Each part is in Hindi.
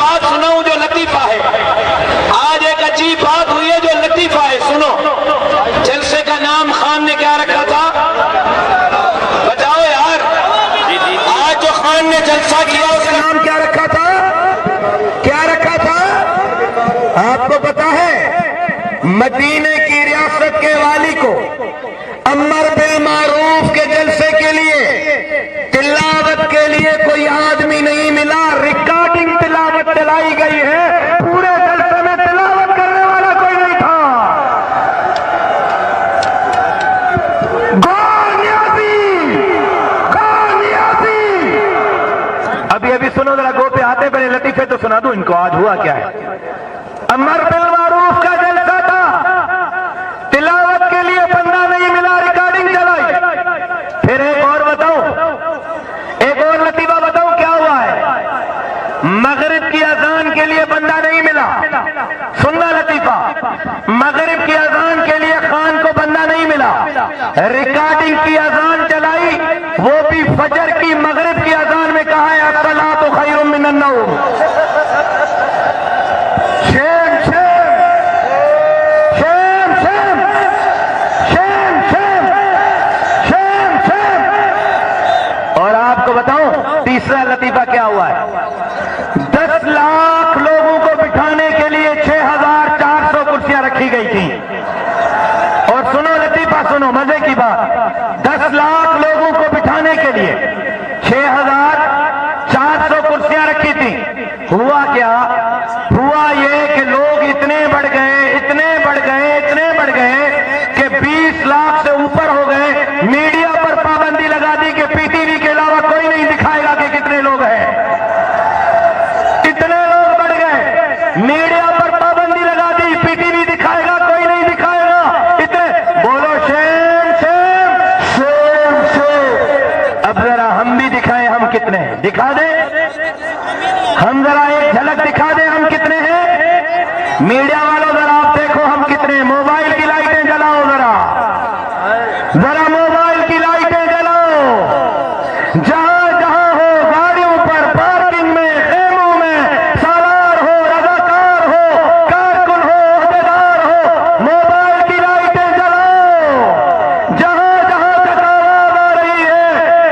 बात सुनाऊं जो लतीफा है। आज एक अजीब बात हुई है जो लतीफा है, सुनो। जलसे का नाम खान ने क्या रखा था, बताओ यार। आज जो खान ने जलसा किया उसका नाम क्या रखा था, क्या रखा था आपको पता है? मदीने की रियासत के वाली को अमर बिल मारूफ के जलसे के लिए तिलावत के लिए कोई आदमी नहीं मिला। रिकॉर्डिंग तिलावत चलाई गई है, पूरे जलसे में तिलावत करने वाला कोई नहीं था। अभी सुनो जरा, गो पे आते पहले लतीफे तो सुना दूं इनको। आज हुआ क्या है, अमर बिल मारूफ का जलसा था, तिलावत के लिए बंदा नहीं मिला, रिकॉर्डिंग चलाई। फिर एक और बताऊं, एक और लतीफा बताऊं क्या हुआ है। मगरिब की अजान के लिए बंदा नहीं मिला, सुनना लतीफा। मगरिब की अजान के लिए खान को बंदा नहीं मिला, रिकॉर्डिंग की अजान चलाई, वो भी फजर की। मगरिब की अजान में कहा है अस्सलातु खैरुम मिनन नौम। शेम शेम शेम शेम शेम शेम शेम शेम। और आपको बताऊं तीसरा लतीफा क्या हुआ है। 10 लाख लोगों को बिठाने के लिए 6400 कुर्सियां रखी गई थी। और सुनो लतीफा, सुनो मजे की बात, 10 लाख लोगों को बिठाने के लिए 6400 कुर्सियां रखी थी। हुआ क्या, हुआ ये कि लोग इतने बढ़ गए, इतने बढ़ गए, इतने बढ़ गए कि 20 लाख से ऊपर हो गए। मीडिया पर पाबंदी लगा दी कि पीटीवी के अलावा कोई नहीं दिखाएगा कि कितने लोग हैं। इतने लोग बढ़ गए, मीडिया पर पाबंदी लगा दी, पीटीवी दिखाएगा कोई नहीं दिखाएगा। इतने बोलो शेम शेम शेम शेम। अब जरा हम भी दिखाएं हम कितने हैं, दिखा दें हम, जरा एक झलक दिखा दें हम कितने हैं। मीडिया वालों जरा आप देखो हम कितने हैं। मोबाइल की लाइटें जलाओ, जरा जरा मोबाइल की लाइटें जलाओ। जहां जहां हो, गाड़ियों पर, पार्किंग में, खेमों में, सालार हो, रजाकार हो, कारकुन हो, अहदेदार हो, मोबाइल की लाइटें जलाओ। जहां जहां तक आवाज आ रही है,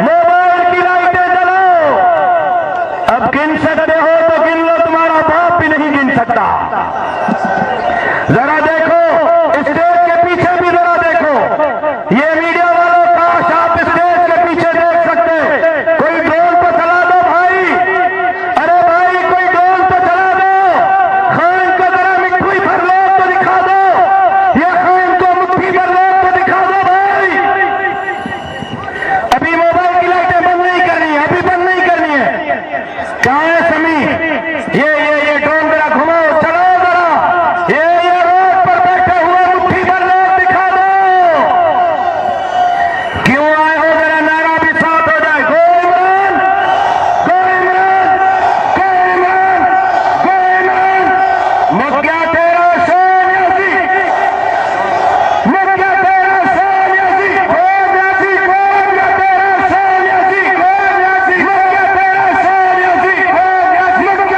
मोबाइल की लाइटें जलाओ। अब गिन सकते हो तो गिन लो, तुम्हारा बाप भी नहीं गिन सकता। जरा देखो स्टेज के पीछे भी जरा देखो। ये मीडिया वालों, काश आप स्टेज के पीछे देख सकते। कोई ड्रोन तो चला दो भाई, अरे भाई कोई ड्रोन तो चला दो। खान को जरा मिट्टी भर लो तो दिखा दो, ये खान को मुट्ठी भर लो तो दिखा दो भाई। अभी मोबाइल की लाइटें बंद नहीं करनी है, अभी बंद नहीं करनी है। कहाँ है समी, ये ड्रोन जरा घुमाओ, चलाओ जरा। ये रोड पर बैठे हुए मुट्ठी भर लोग दिखा दो। क्यों आए हो, जरा नारा भी साफ हो जाए। गो इमरान, गो इमरान, गो इमरान, गो इमरान। मुक्या तेरा सोनियासी, मुक्या तेरा सोनियासी, गो न्यासी, गो तेरा सोनियासी, गो न्यासी, मुक्या तेरा सोनियासी, गो न्यासी, मुक्या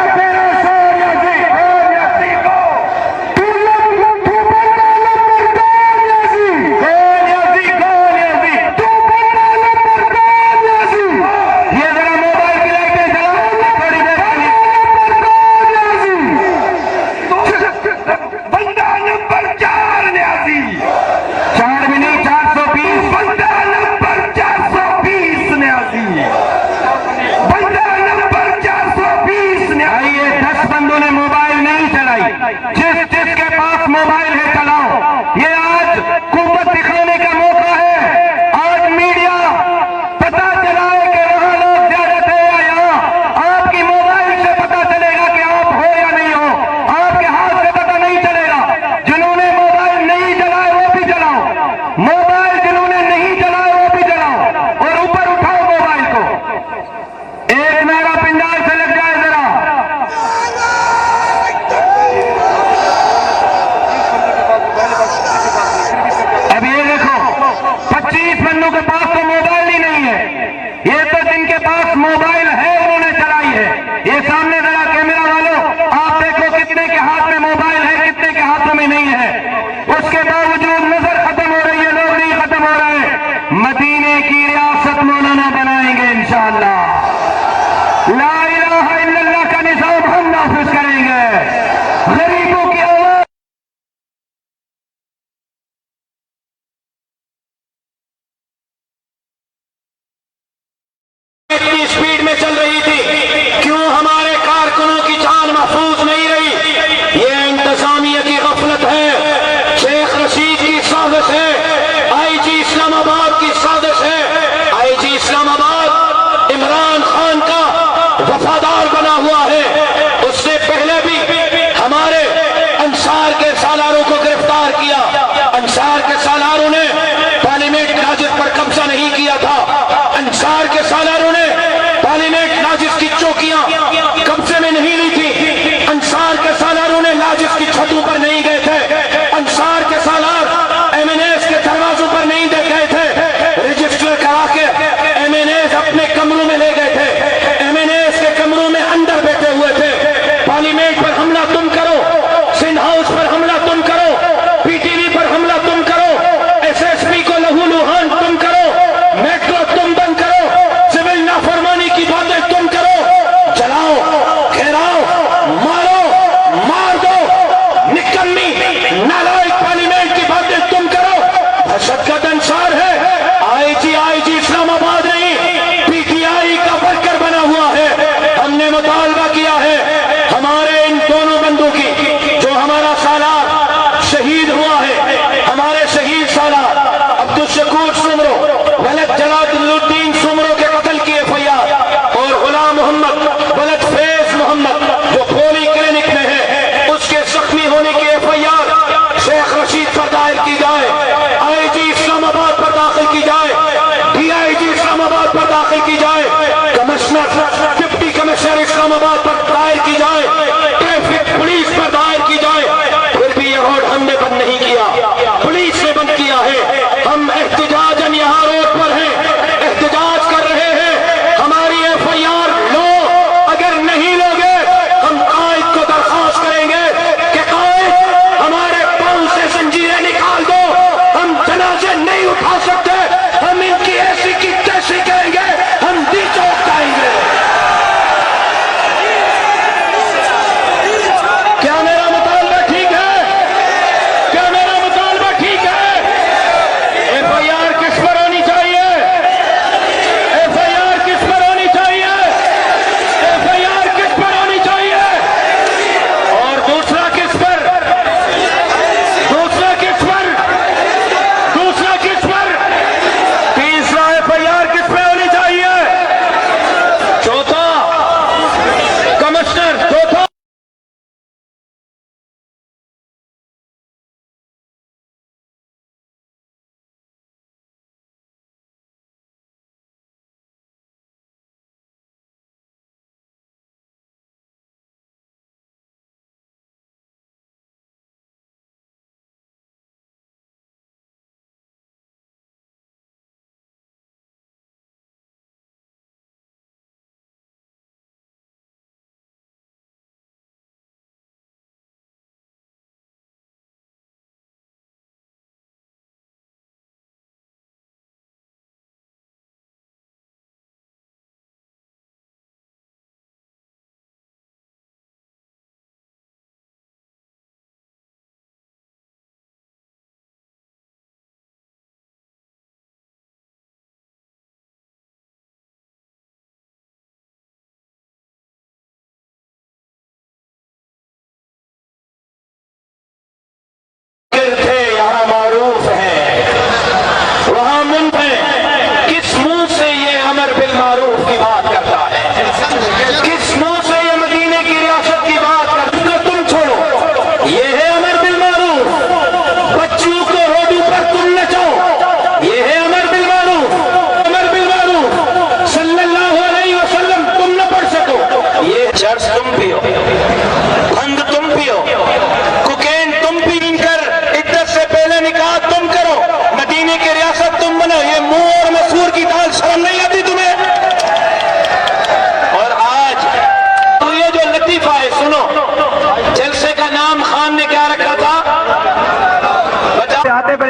नहीं है, उसके बावजूद नजर खत्म हो रही है, लोग नहीं खत्म हो रहे। मदीने की रियासत मौलाना बनाएंगे इंशाअल्लाह। ला इलाहा इल्लल्लाह का निजाम हम नाफिज करेंगे। गरीबों की आवाज इतनी स्पीड में चल रही थी, क्यों हमारे कारकुनों की जान महफूज नहीं रही? ये इंतजामिया की गफलत है।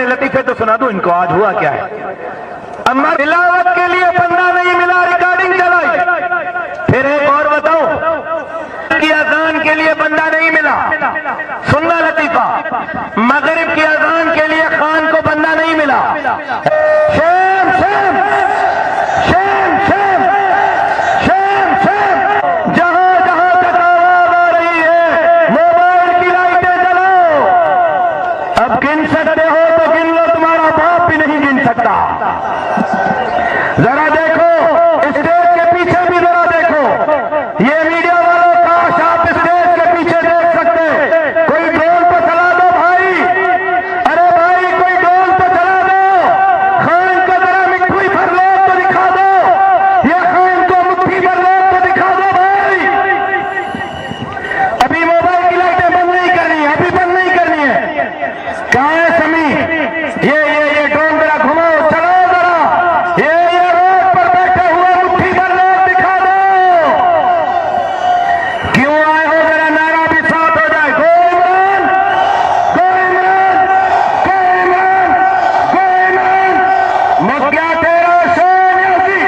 लतीफे तो सुना दो इनको, आज हुआ क्या है। अम्मा तिलावत के लिए बंदा नहीं मिला, रिकॉर्डिंग चलाई। फिर एक और बताओ कि अजान के लिए बंदा नहीं मिला, सुनना लतीफा। मगरिब की अजान के लिए खान को बंदा नहीं मिला। शेम शेम शेम शेम शेम शेम। जहां जहां तक आवाज आ रही है मोबाइल की लाइटें जलाओ। अब गिन सकते हो तो गिन लो, तुम्हारा बाप भी नहीं गिन सकता। जरा देखो स्टेज के पीछे भी जरा देखो, ये मीडिया वालों काश आप स्टेज के पीछे देख सकते। कोई ड्रोन तो चला दो भाई, अरे भाई कोई ड्रोन तो चला दो। खान को जरा मिट्टी भर लो तो दिखा दो, ये खान को मुट्ठी भर लो तो दिखा दो भाई। अभी मोबाइल की लाइटें बंद नहीं करनी है, अभी बंद नहीं करनी है। कहां है समी? ये ड्रोन जरा घुमाओ, चलाओ जरा। ये रोड पर बैठे हुए मुट्ठी भर लोग दिखा दो। क्यों आए हो? जरा नारा भी साफ हो जाए। गो इमरान, गो इमरान, गो इमरान, गो इमरान। मुझ गया तेरा शान यासी,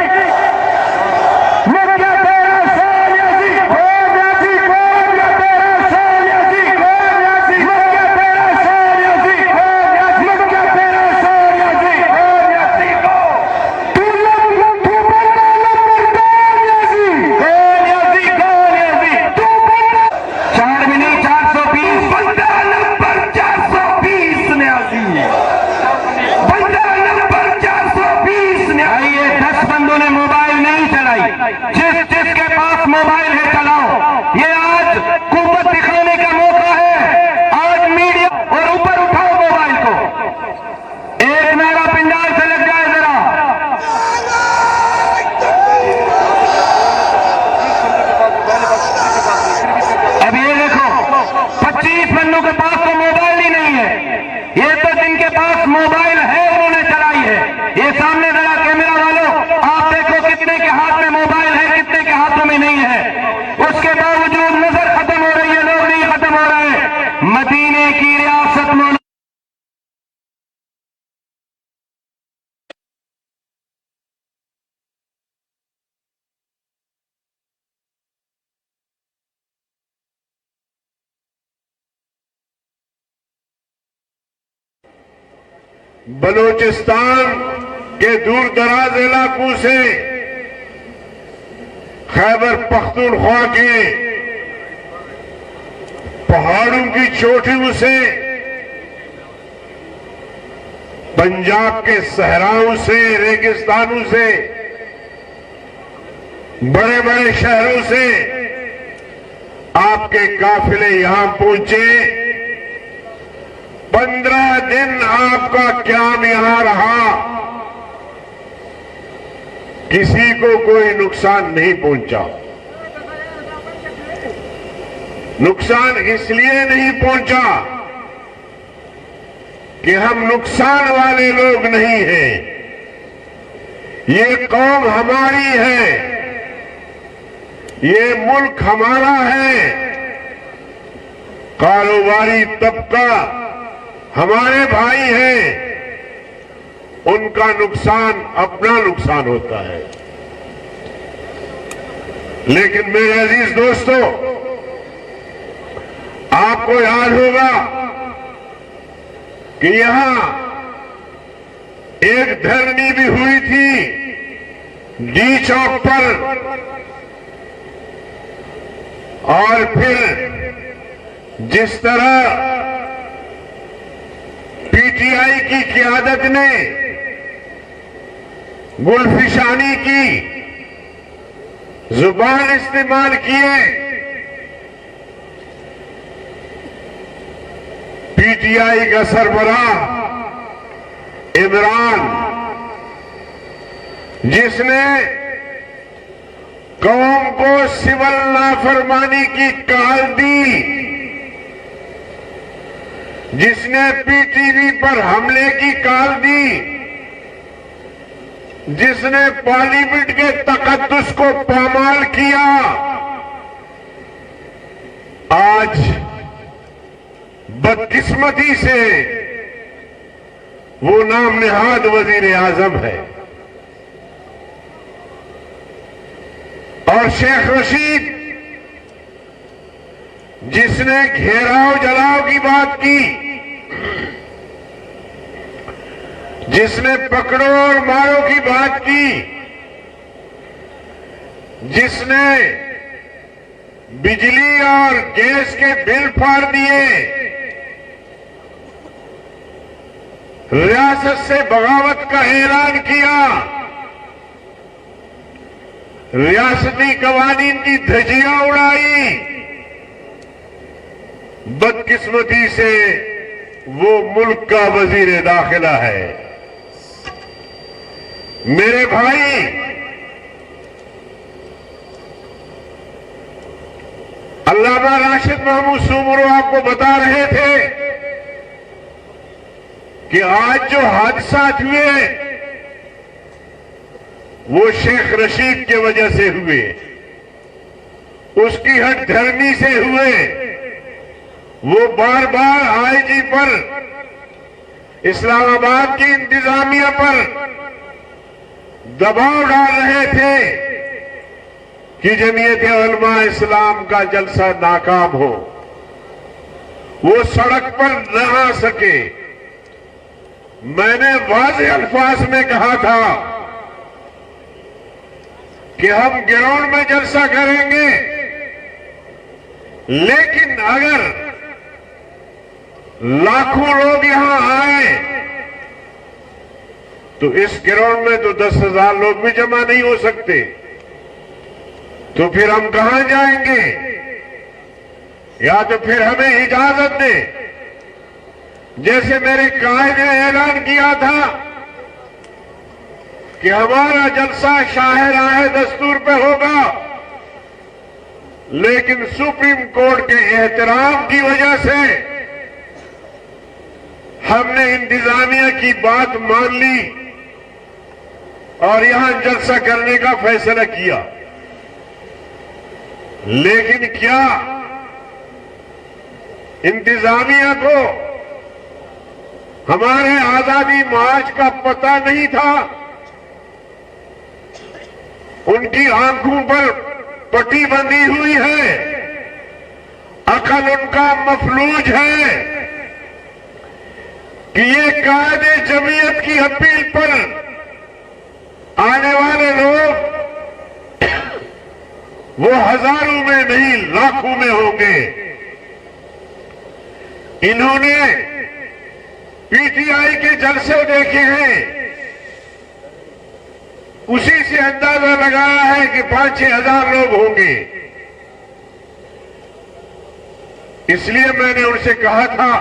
मुझ गया तेरा शान यासी, कौन यासी, कौन गया तेरा शान यासी, कौन यासी, मुझ गया तेरा शान यासी, कौन यासी, मुझ गया तेरा शान यासी, कौन यासी को तू लग तू बंदा नंबर कौन यासी, कौन यासी, कौन यासी तू बंदा 4 में नहीं 420 बंदा नंबर 420 न्यासी, बंदा नंबर 420 न्यासी। आइए 10 बंदों ने मोबाइल नहीं चलाई, जिसके पास मोबाइल है चलाओ। ये आज कुव्वत दिखाने का मौका है, आज मीडिया। और ऊपर उठाओ मोबाइल को, एक नारा पिंडाल से लग जाए जरा। अब ये देखो 25 बंदों के पास तो मोबाइल ही नहीं है। ये तो जिनके पास मोबाइल है उन्होंने चलाई है। ये सामने जरा कैमरा वालों आप देखो कितने के हाथ में मोबाइल है, कितने के हाथों में नहीं है। उसके बावजूद नजर खत्म हो रही है, लोग नहीं खत्म हो रहे। मदीने की रियासत में बलूचिस्तान के दूर दराज इलाकों से खैबर पख्तूनख्वा के पहाड़ों की चोटियों से, पंजाब के सहराओं से, रेगिस्तानों से, बड़े बड़े शहरों से आपके काफिले यहां पहुंचे। 15 दिन आपका क्याम यहां रहा, किसी को कोई नुकसान नहीं पहुंचा। नुकसान इसलिए नहीं पहुंचा कि हम नुकसान वाले लोग नहीं हैं। ये कौम हमारी है, ये मुल्क हमारा है। कारोबारी तबका हमारे भाई हैं, उनका नुकसान अपना नुकसान होता है। लेकिन मेरे अजीज दोस्तों, आपको याद होगा कि यहां एक धरनी भी हुई थी डी चौक पर, और फिर जिस तरह पीटीआई की क़यादत ने गुलफिशानी की, जुबान इस्तेमाल किए, पीटीआई का सरबराह इमरान, जिसने कौम को सिविल नाफरमानी की काल दी, जिसने पीटीवी पर हमले की काल दी, जिसने पार्लियामेंट के तकद्दुस को पामाल किया, आज बदकिस्मती से वो नाम निहाद वजीर आजम है। और शेख रशीद जिसने घेराव जलाव की बात की, जिसने पकड़ो और मारो की बात की, जिसने बिजली और गैस के बिल फाड़ दिए, रियासत से बगावत का ऐलान किया, रियासती कवानीन की धज्जियां उड़ाई, बदकिस्मती से वो मुल्क का वजीर दाखिला है। मेरे भाई, अल्लामा राशिद महमूद सुमरो आपको बता रहे थे कि आज जो हादसात हुए वो शेख रशीद के वजह से हुए, उसकी हठधर्मी से हुए। वो बार बार आईजी पर, इस्लामाबाद की इंतजामिया पर दबाव डाल रहे थे कि जमीयत उलमा इस्लाम का जलसा नाकाम हो, वो सड़क पर न आ सके। मैंने वाज़ेह अल्फाज में कहा था कि हम ग्राउंड में जलसा करेंगे, लेकिन अगर लाखों लोग यहां आए तो इस ग्राउंड में तो 10,000 लोग भी जमा नहीं हो सकते, तो फिर हम कहां जाएंगे? या तो फिर हमें इजाजत दे, जैसे मेरे कायद ने ऐलान किया था कि हमारा जलसा शाह-ए-राह दस्तूर पे होगा, लेकिन सुप्रीम कोर्ट के एहतराम की वजह से हमने इंतजामिया की बात मान ली और यहां जलसा करने का फैसला किया। लेकिन क्या इंतजामिया को हमारे आजादी मार्च का पता नहीं था? उनकी आंखों पर पट्टी बंधी हुई है, अकल उनका मफलूज है कि ये कायदे जमीयत की अपील पर आने वाले लोग वो हजारों में नहीं लाखों में होंगे। इन्होंने पीटीआई के जलसे देखे हैं, उसी से अंदाजा लगाया है कि 5-6 हजार लोग होंगे। इसलिए मैंने उनसे कहा था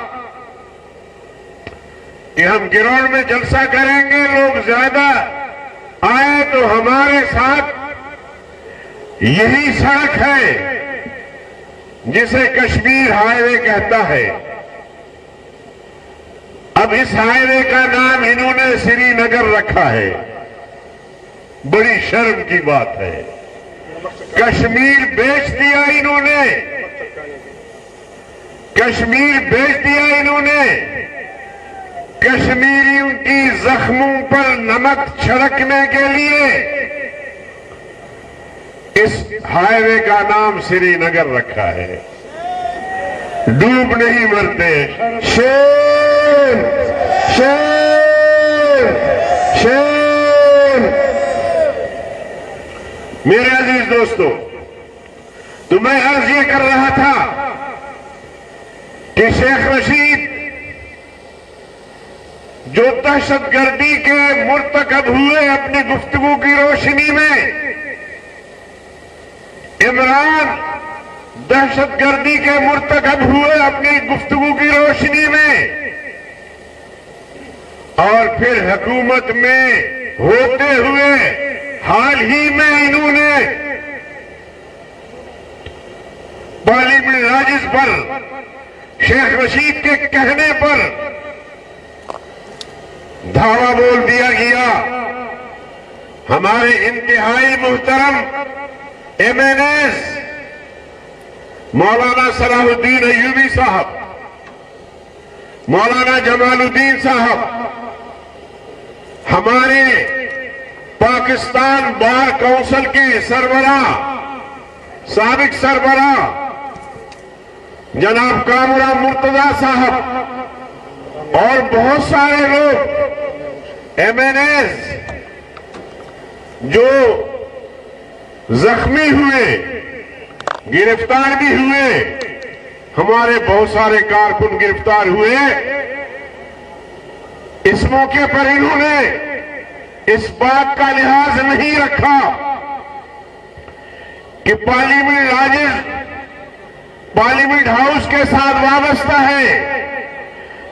कि हम ग्राउंड में जलसा करेंगे, लोग ज्यादा आए तो हमारे साथ यही सड़क है जिसे कश्मीर हाईवे कहता है। अब इस हाईवे का नाम इन्होंने श्रीनगर रखा है। बड़ी शर्म की बात है, कश्मीर बेच दिया इन्होंने, कश्मीर बेच दिया इन्होंने। कश्मीरियों की जख्मों पर नमक छिड़कने के लिए इस हाईवे का नाम श्रीनगर रखा है। डूब नहीं मरते। शेर शेर शेर। मेरे अजीज दोस्तों, तो मैं अर्ज ये कर रहा था कि शेख रशीद जो दहशतगर्दी के मुर्तकब हुए अपनी गुफ्तगू की रोशनी में, इमरान दहशतगर्दी के मुर्तकब हुए अपनी गुफ्तगू की रोशनी में, और फिर हुकूमत में होते हुए हाल ही में इन्होंने पार्लियामेंट राजिस पर शेख रशीद के कहने पर धावा बोल दिया गया। हमारे इंतहाई मुहतरम एमएनएस मौलाना सलाहुद्दीन अय्यूबी साहब, मौलाना जमालुद्दीन साहब, हमारे पाकिस्तान बार काउंसिल के सरबराह, साबिक सरबराह जनाब कामरान मुर्तजा साहब और बहुत सारे लोग एमएनएस जो जख्मी हुए, गिरफ्तार भी हुए, हमारे बहुत सारे कारकुन गिरफ्तार हुए। इस मौके पर इन्होंने इस बात का लिहाज नहीं रखा कि पार्लियामेंट राजेश पार्लियामेंट हाउस के साथ वाबस्ता है।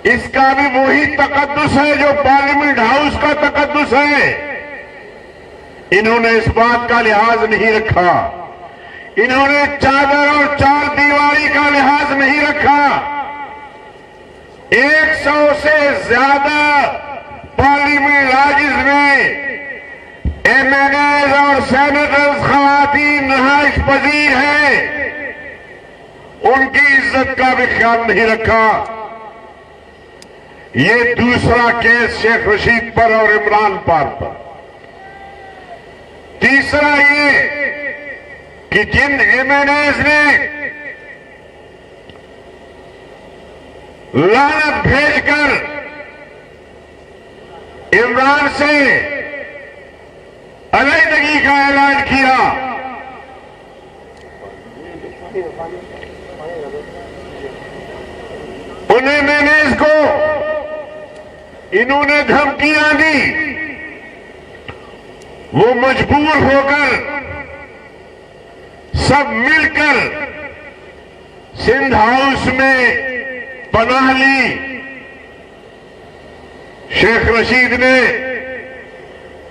इसका भी वही तकद्दुस है जो पार्लियामेंट हाउस का तकद्दुस है। इन्होंने इस बात का लिहाज नहीं रखा। इन्होंने चादर और चार दीवारी का लिहाज नहीं रखा। 100 से ज्यादा पार्लियामेंट राजेश में एमएनएस और सेनेटर्स खवातीन नहाइश पजीर हैं। उनकी इज्जत का भी ख्याल नहीं रखा। ये दूसरा केस शेख रशीद पर और इमरान पर। तीसरा ये कि जिन एमएनएस ने लानत भेजकर इमरान से अलहदगी का ऐलान किया, उन एमएनएस को इन्होंने धमकियां दी। वो मजबूर होकर सब मिलकर सिंध हाउस में पनाह ली। शेख रशीद ने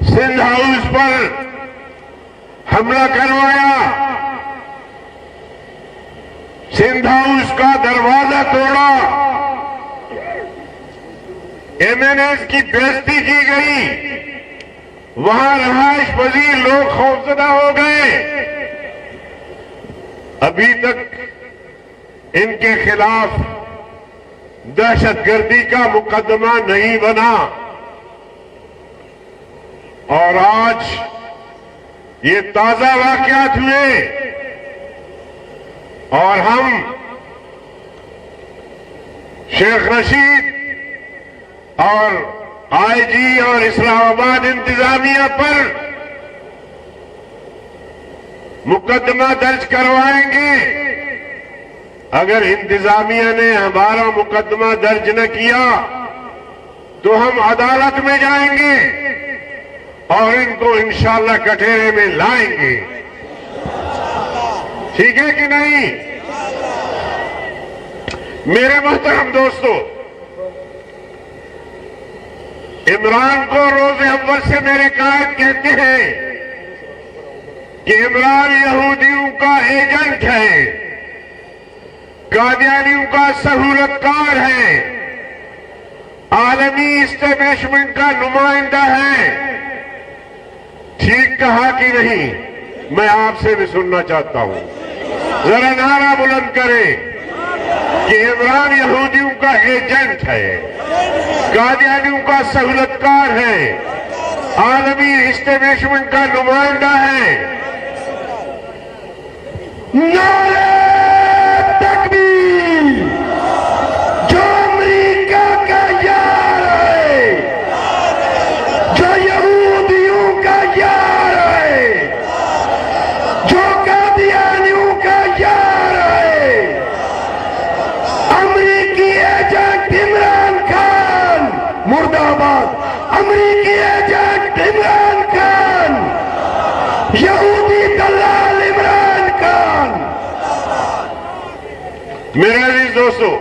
सिंध हाउस पर हमला करवाया, सिंध हाउस का दरवाजा तोड़ा, एमएनएस की बेइज्जती की गई। वहां रहाइश पजीर लोग खौफजदा हो गए। अभी तक इनके खिलाफ दहशतगर्दी का मुकदमा नहीं बना और आज ये ताजा वाकयात हुए और हम शेख रशीद और आईजी और इस्लामाबाद इंतजामिया पर मुकदमा दर्ज करवाएंगे। अगर इंतजामिया ने हमारा मुकदमा दर्ज न किया तो हम अदालत में जाएंगे और इनको इंशाअल्लाह कटहरे में लाएंगे। ठीक है कि नहीं? मेरे मोहतरम दोस्तों, इमरान को रोज़े अव्वल से मेरे कायद कहते हैं कि इमरान यहूदियों का एजेंट है, कादियानियों का सहूलतकार है, आलमी इस्टेब्लिशमेंट का नुमाइंदा है। ठीक कहा कि नहीं? मैं आपसे भी सुनना चाहता हूं। जरा नारा बुलंद करें कि इमरान यहूदियों का एजेंट है, कादियानियों का सहूलतकार है, आलमी इस्टेब्लिशमेंट का नुमाइंदा है। नारे तकबीर! जो अमेरिका का यार है, जो यहूदियों का यार है, जो कादियानियों का यार है, अमेरिकी एजेंट इमरान खान मुर्दाबाद, अमेरिकी एजेंट इमरान खान, यहूदी दलाल इमरान खान। मेरे अजीज दोस्तों,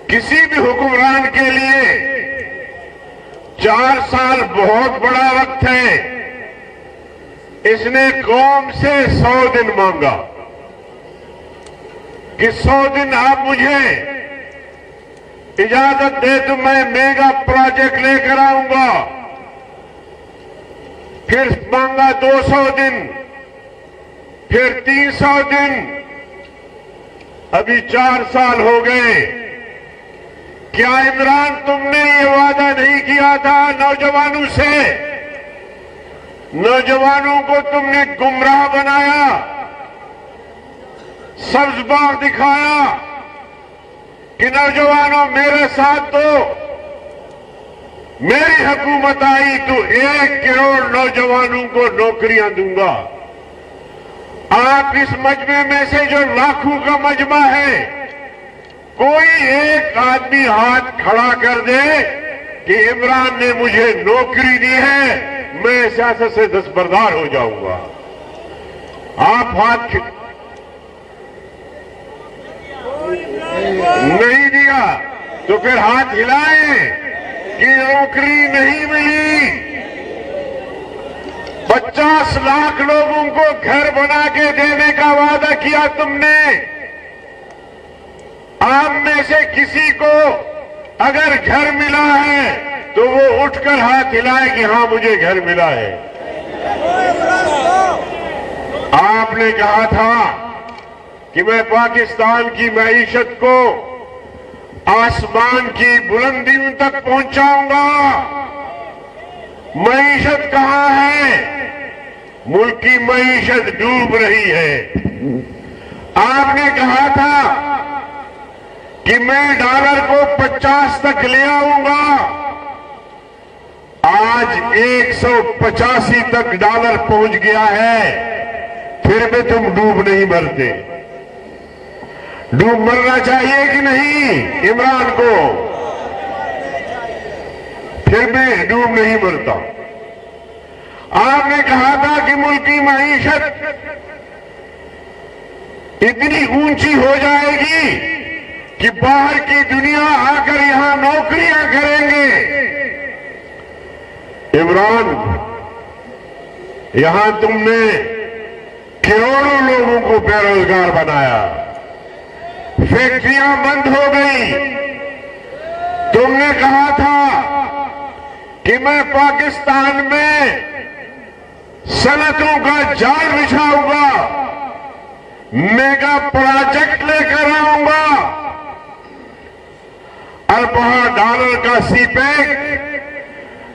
किसी भी हुक्मरान के लिए 4 साल बहुत बड़ा वक्त है। इसने कौम से 100 दिन मांगा कि 100 दिन आप मुझे इजाजत दे तो मैं मेगा प्रोजेक्ट लेकर आऊंगा। फिर मांगा 200 दिन, फिर 300 दिन, अभी 4 साल हो गए। क्या इमरान तुमने ये वादा नहीं किया था नौजवानों से? नौजवानों को तुमने गुमराह बनाया, सब्ज बाग दिखाया कि नौजवानों मेरे साथ दो, मेरी हुकूमत आई तो 1 करोड़ नौजवानों को नौकरियां दूंगा। आप इस मजमे में से जो लाखों का मजमा है, कोई एक आदमी हाथ खड़ा कर दे कि इमरान ने मुझे नौकरी दी है, मैं सियासत से दस्तबरदार हो जाऊंगा। आप हाथ नहीं दिया तो फिर हाथ हिलाएं कि नौकरी नहीं मिली। 50 लाख लोगों को घर बना के देने का वादा किया तुमने। आप में से किसी को अगर घर मिला है तो वो उठकर हाथ हिलाए कि हां मुझे घर मिला है। आपने कहा था कि मैं पाकिस्तान की मईशत को आसमान की बुलंदियों तक पहुंचाऊंगा। मईशत कहां है? मुल्क की मईशत डूब रही है। आपने कहा था कि मैं डॉलर को 50 तक ले आऊंगा। आज 185 तक डॉलर पहुंच गया है, फिर भी तुम डूब नहीं मरते। डूब मरना चाहिए कि नहीं इमरान को? फिर भी डूब नहीं मरता। आपने कहा था कि मुल्क की मईशत इतनी ऊंची हो जाएगी कि बाहर की दुनिया आकर यहां नौकरियां करेंगे। इमरान, यहां तुमने करोड़ों लोगों को बेरोजगार बनाया, फैक्ट्रियां बंद हो गई। तुमने कहा था कि मैं पाकिस्तान में सनतों का जाल बिछाऊंगा, मेगा प्रोजेक्ट लेकर आऊंगा। अरबों डॉलर का सीपेक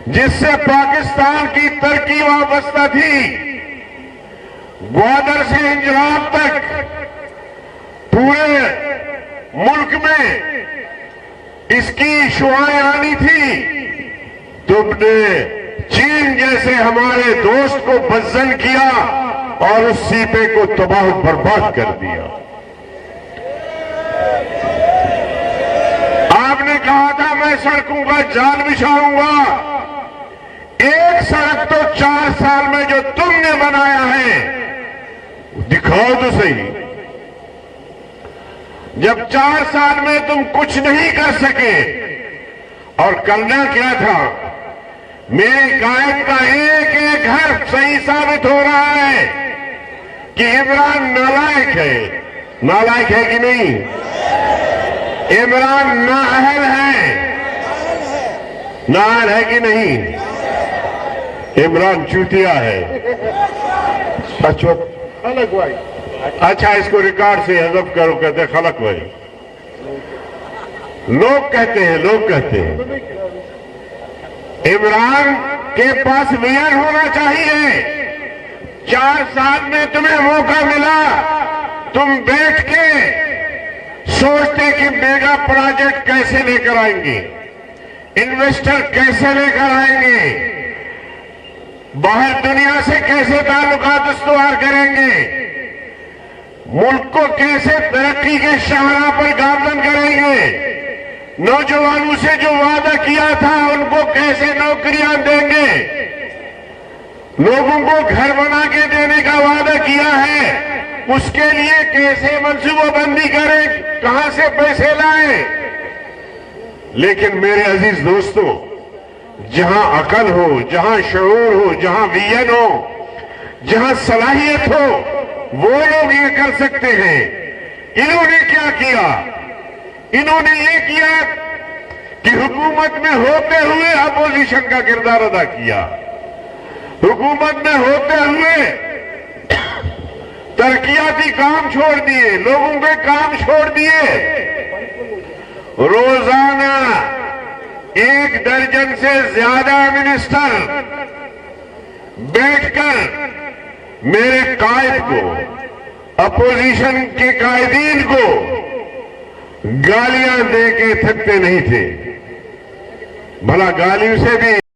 जिससे पाकिस्तान की तरक्की वाबस्ता थी, ग्वादर से हिंजराब तक पूरे मुल्क में इसकी शुआएं आनी थी। तुमने चीन जैसे हमारे दोस्त को बज्जन किया और उस सीपे को तबाह बर्बाद कर दिया। आपने कहा था मैं सड़कों का जाल बिछाऊंगा। एक सड़क तो 4 साल में जो तुमने बनाया है, दिखाओ तो सही। जब 4 साल में तुम कुछ नहीं कर सके, और करना क्या था? मेरे कायद का एक एक हर्फ सही साबित हो रहा है कि इमरान नालायक है। नालायक है कि नहीं? इमरान नाअहल है। नाअहल है कि नहीं? इमरान चूतिया है। खलक भाई, अच्छा इसको रिकॉर्ड से हज़फ करो, कहते खलक भाई। लोग कहते हैं इमरान के पास विजन होना चाहिए। 4 साल में तुम्हें मौका मिला, तुम बैठ के सोचते कि मेगा प्रोजेक्ट कैसे लेकर आएंगे, इन्वेस्टर कैसे लेकर आएंगे, बाहर दुनिया से कैसे ताल्लुकात इस्तवार करेंगे, मुल्क को कैसे तरक्की के शाहराह पर गामजन करेंगे, नौजवानों से जो वादा किया था उनको कैसे नौकरियां देंगे, लोगों को घर बना के देने का वादा किया है, उसके लिए कैसे मंसूबाबंदी करें, कहां से पैसे लाएं। लेकिन मेरे अजीज दोस्तों, जहां अकल हो, जहां शऊर हो, जहां विजन हो, जहां सलाहियत हो, वो लोग ये कर सकते हैं। इन्होंने क्या किया? इन्होंने ये किया कि हुकूमत में होते हुए अपोजिशन का किरदार अदा किया, हुकूमत में होते हुए तरक्याती काम छोड़ दिए, लोगों के काम छोड़ दिए। रोजाना 1 दर्जन से ज्यादा मिनिस्टर बैठकर मेरे कायद को, अपोजिशन के कायदीन को गालियां दे के थकते नहीं थे। भला गालियों से भी